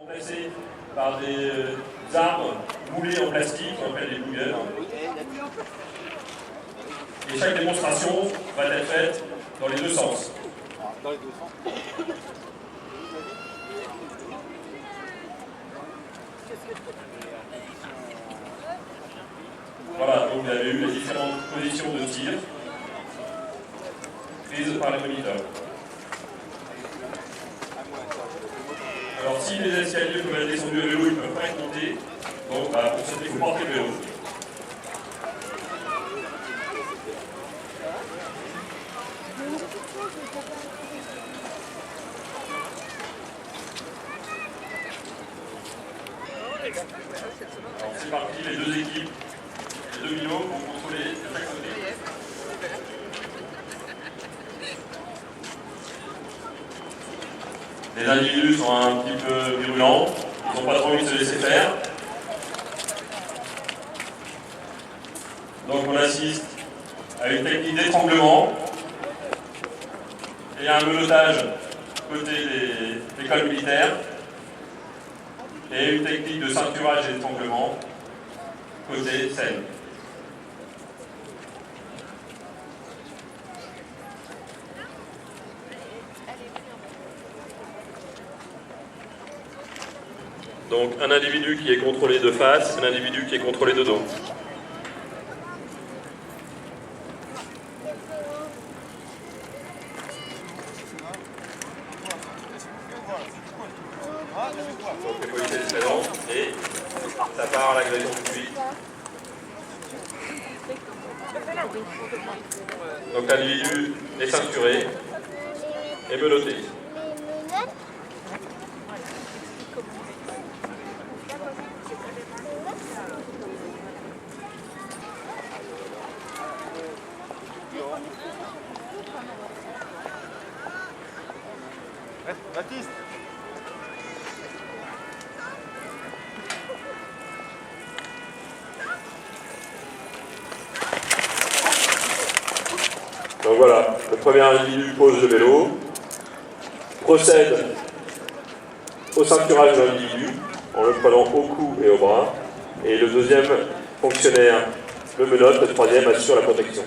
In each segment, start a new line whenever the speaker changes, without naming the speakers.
Remplacés par des armes moulées en plastique, qu'on appelle des bouilleurs. Et chaque démonstration va être faite dans les deux sens.
Dans les deux sens.
Voilà, donc vous avez eu les différentes positions de tir prises par les moniteurs. Alors si les escaliers peuvent être descendus à vélo, ils ne peuvent pas être montés. Donc pour ça, il faut porter le vélo. Alors c'est parti, les deux équipes, les deux binômes vont contrôler de chaque côté. Les individus sont un petit peu virulents, ils n'ont pas trop envie de se laisser faire. Donc on assiste à une technique d'étranglement et à un menottage côté des écoles militaires et une technique de ceinturage et d'étranglement côté Seine. Donc un individu qui est contrôlé de face, un individu qui est contrôlé de dos. Donc les policiers se présentent et ça part à l'agression tout de suite. Donc l'individu est ceinturé et menotté.
Baptiste.
Donc voilà, le premier individu pose le vélo, procède au ceinturage de l'individu en le prenant au cou et au bras, et le deuxième fonctionnaire le menotte, le troisième assure la protection.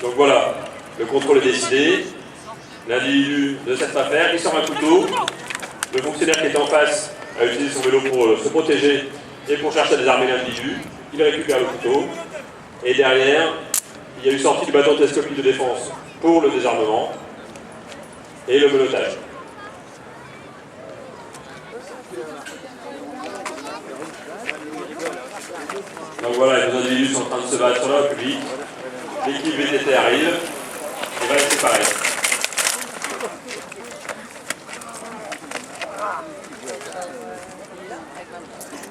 Donc voilà, le contrôle est décidé, l'individu ne cesse pas faire, il sort un couteau, le fonctionnaire qui est en face a utilisé son vélo pour se protéger et pour chercher à désarmer l'individu, il récupère le couteau, et derrière, il y a eu sortie du bâton télescopique de défense pour le désarmement et le menottage. Donc voilà, les individus sont en train de se battre là au public. L'équipe VTT arrive et va les séparer.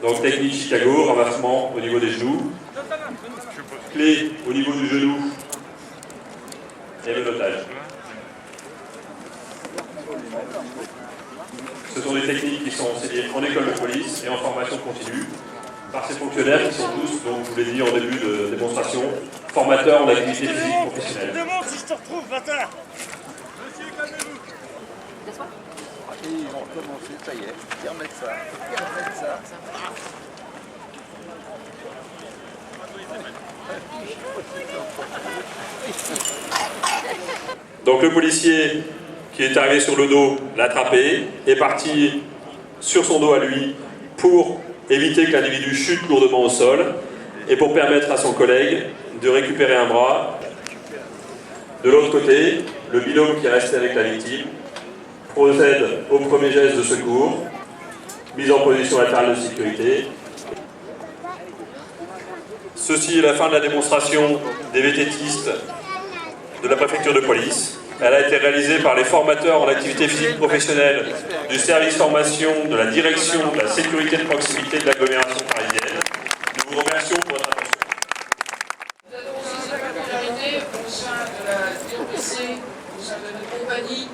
Donc technique Chicago, renversement au niveau des genoux, clé au niveau du genou et menottage. Ce sont des techniques qui sont enseignées en école de police et en formation continue par ces fonctionnaires qui sont tous, donc je vous l'ai dit en début de démonstration, formateurs en activité physique professionnelle.
Je te demande si je te retrouve, bâtard.
Monsieur, calmez-vous. Et ils vont recommencer, ça y est. Ils remettent ça. Ils remettent ça.
Donc le policier qui est arrivé sur le dos l'a attrapé, est parti sur son dos à lui pour éviter que l'individu chute lourdement au sol et pour permettre à son collègue de récupérer un bras. De l'autre côté, le binôme qui est resté avec la victime procède au premier geste de secours, mise en position latérale de sécurité. Ceci est la fin de la démonstration des VTTistes de la préfecture de police. Elle a été réalisée par les formateurs en activité physique professionnelle du service formation de la direction de la sécurité de proximité de l'agglomération parisienne. Nous vous remercions pour votre attention.
Nous avons aussi cette particularité au sein de la DPC, au sein de notre compagnie,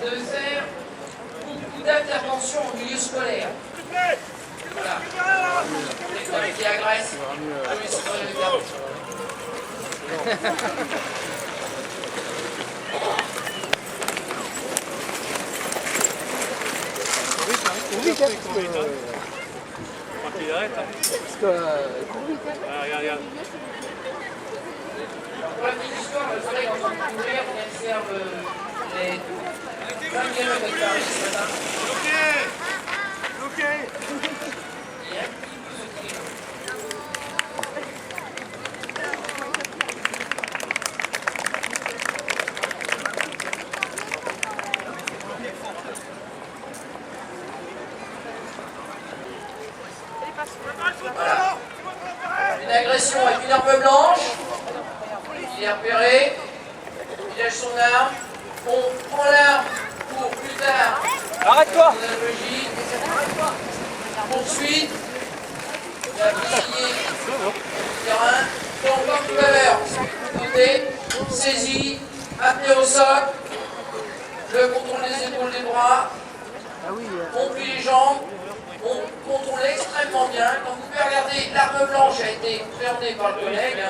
de faire beaucoup d'interventions en milieu scolaire. Voilà. Les collègues qui agressent, oui, c'est vrai, les gars.
Il arrête, hein. Parce que... regarde.
Pour la petite histoire, le soleil est en train de couvrir, on observe les 20 km ce matin.
Ok.
Voilà. Une agression avec une arme blanche. Il est repéré. Il lâche son arme. On prend l'arme pour plus tard.
Arrête-toi.
Son analogie. Poursuite. Il a signé le terrain. Donc comme tout à l'heure, côté, saisie, apnée au sol, le contrôle des épaules, des bras, on plie les jambes. On contrôle extrêmement bien. Quand vous pouvez regarder, l'arme blanche a été préhendée par le collègue,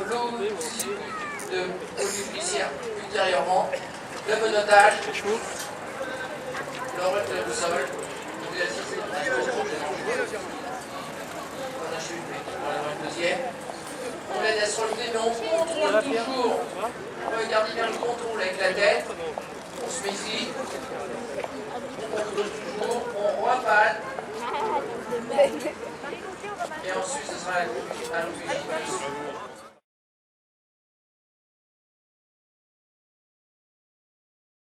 l'outil de police judiciaire ultérieurement, le monotage, le retrait au sol, vous assistez à un deuxième. On l'aide à se relever, mais on contrôle toujours. Regardez bien le contrôle avec la tête. On se met ici.